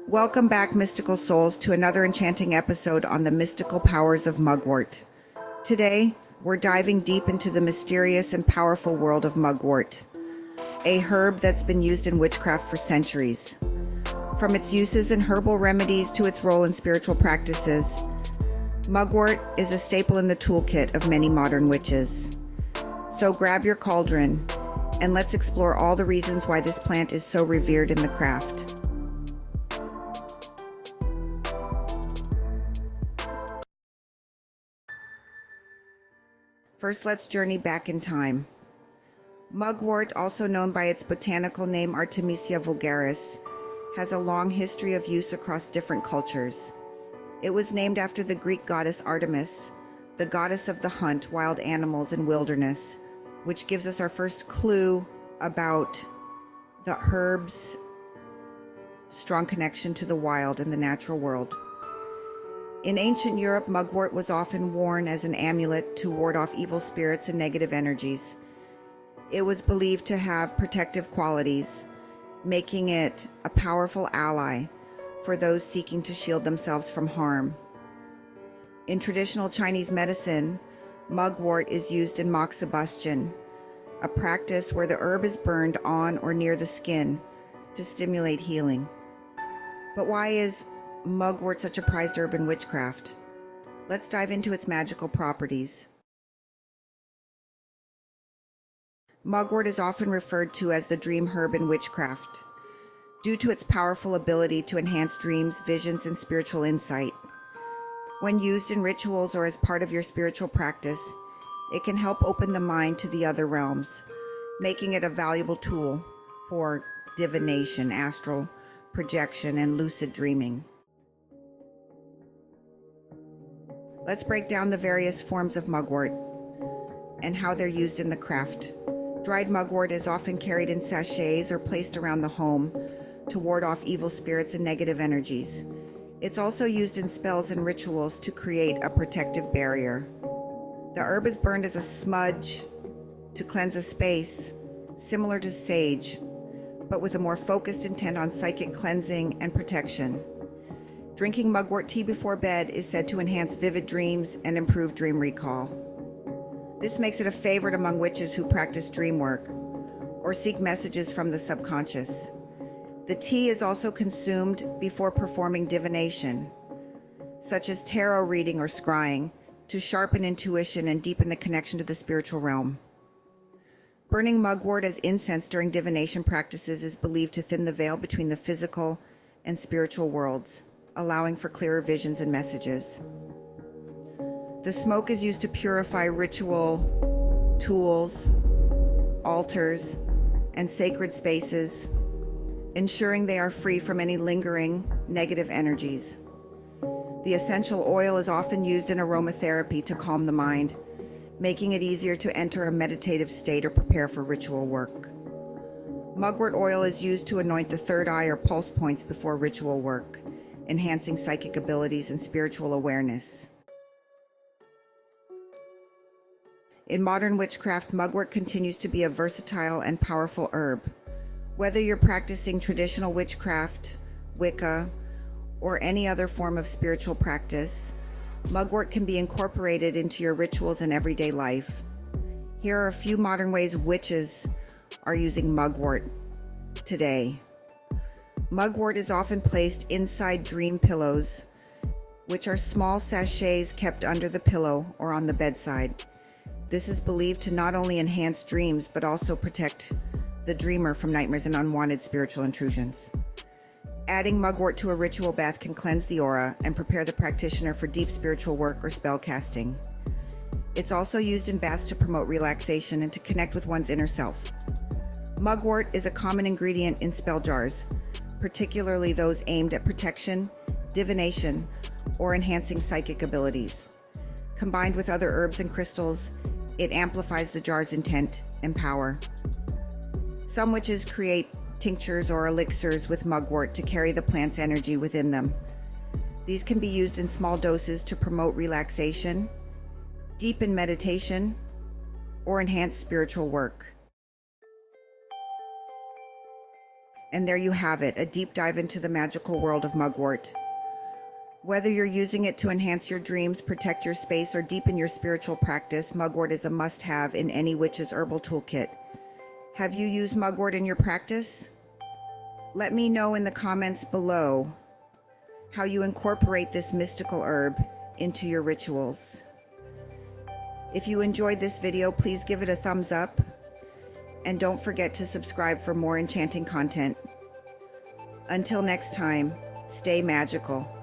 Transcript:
Welcome back, mystical souls, to another enchanting episode on the mystical powers of Mugwort. Today, we're diving deep into the mysterious and powerful world of Mugwort, a herb that's been used in witchcraft for centuries. From its uses in herbal remedies to its role in spiritual practices, Mugwort is a staple in the toolkit of many modern witches. So grab your cauldron, and let's explore all the reasons why this plant is so revered in the craft. First, let's journey back in time. Mugwort, also known by its botanical name Artemisia vulgaris, has a long history of use across different cultures. It was named after the Greek goddess Artemis, the goddess of the hunt, wild animals, and wilderness, which gives us our first clue about the herb's strong connection to the wild and the natural world. In ancient Europe, mugwort was often worn as an amulet to ward off evil spirits and negative energies. It was believed to have protective qualities, making it a powerful ally for those seeking to shield themselves from harm. In traditional Chinese medicine, mugwort is used in moxibustion, a practice where the herb is burned on or near the skin to stimulate healing. But why is mugwort such a prized herb in witchcraft? Let's dive into its magical properties. Mugwort is often referred to as the dream herb in witchcraft, due to its powerful ability to enhance dreams, visions, and spiritual insight. When used in rituals or as part of your spiritual practice, it can help open the mind to the other realms, making it a valuable tool for divination, astral projection, and lucid dreaming. Let's break down the various forms of mugwort and how they're used in the craft. Dried mugwort is often carried in sachets or placed around the home to ward off evil spirits and negative energies. It's also used in spells and rituals to create a protective barrier. The herb is burned as a smudge to cleanse a space, similar to sage, but with a more focused intent on psychic cleansing and protection. Drinking mugwort tea before bed is said to enhance vivid dreams and improve dream recall. This makes it a favorite among witches who practice dream work or seek messages from the subconscious. The tea is also consumed before performing divination, such as tarot reading or scrying, to sharpen intuition and deepen the connection to the spiritual realm. Burning mugwort as incense during divination practices is believed to thin the veil between the physical and spiritual worlds, allowing for clearer visions and messages. The smoke is used to purify ritual tools, altars, and sacred spaces, ensuring they are free from any lingering negative energies. The essential oil is often used in aromatherapy to calm the mind, making it easier to enter a meditative state or prepare for ritual work. Mugwort oil is used to anoint the third eye or pulse points before ritual work, enhancing psychic abilities and spiritual awareness. In modern witchcraft, mugwort continues to be a versatile and powerful herb. Whether you're practicing traditional witchcraft, Wicca, or any other form of spiritual practice, mugwort can be incorporated into your rituals and everyday life. Here are a few modern ways witches are using mugwort today. Mugwort is often placed inside dream pillows, which are small sachets kept under the pillow or on the bedside. This is believed to not only enhance dreams, but also protect the dreamer from nightmares and unwanted spiritual intrusions. Adding mugwort to a ritual bath can cleanse the aura and prepare the practitioner for deep spiritual work or spell casting. It's also used in baths to promote relaxation and to connect with one's inner self. Mugwort is a common ingredient in spell jars, particularly those aimed at protection, divination, or enhancing psychic abilities. Combined with other herbs and crystals, it amplifies the jar's intent and power. Some witches create tinctures or elixirs with mugwort to carry the plant's energy within them. These can be used in small doses to promote relaxation, deepen meditation, or enhance spiritual work. And there you have it, a deep dive into the magical world of Mugwort. Whether you're using it to enhance your dreams, protect your space, or deepen your spiritual practice, Mugwort is a must-have in any witch's herbal toolkit. Have you used Mugwort in your practice? Let me know in the comments below how you incorporate this mystical herb into your rituals. If you enjoyed this video, please give it a thumbs up, and don't forget to subscribe for more enchanting content. Until next time, stay magical.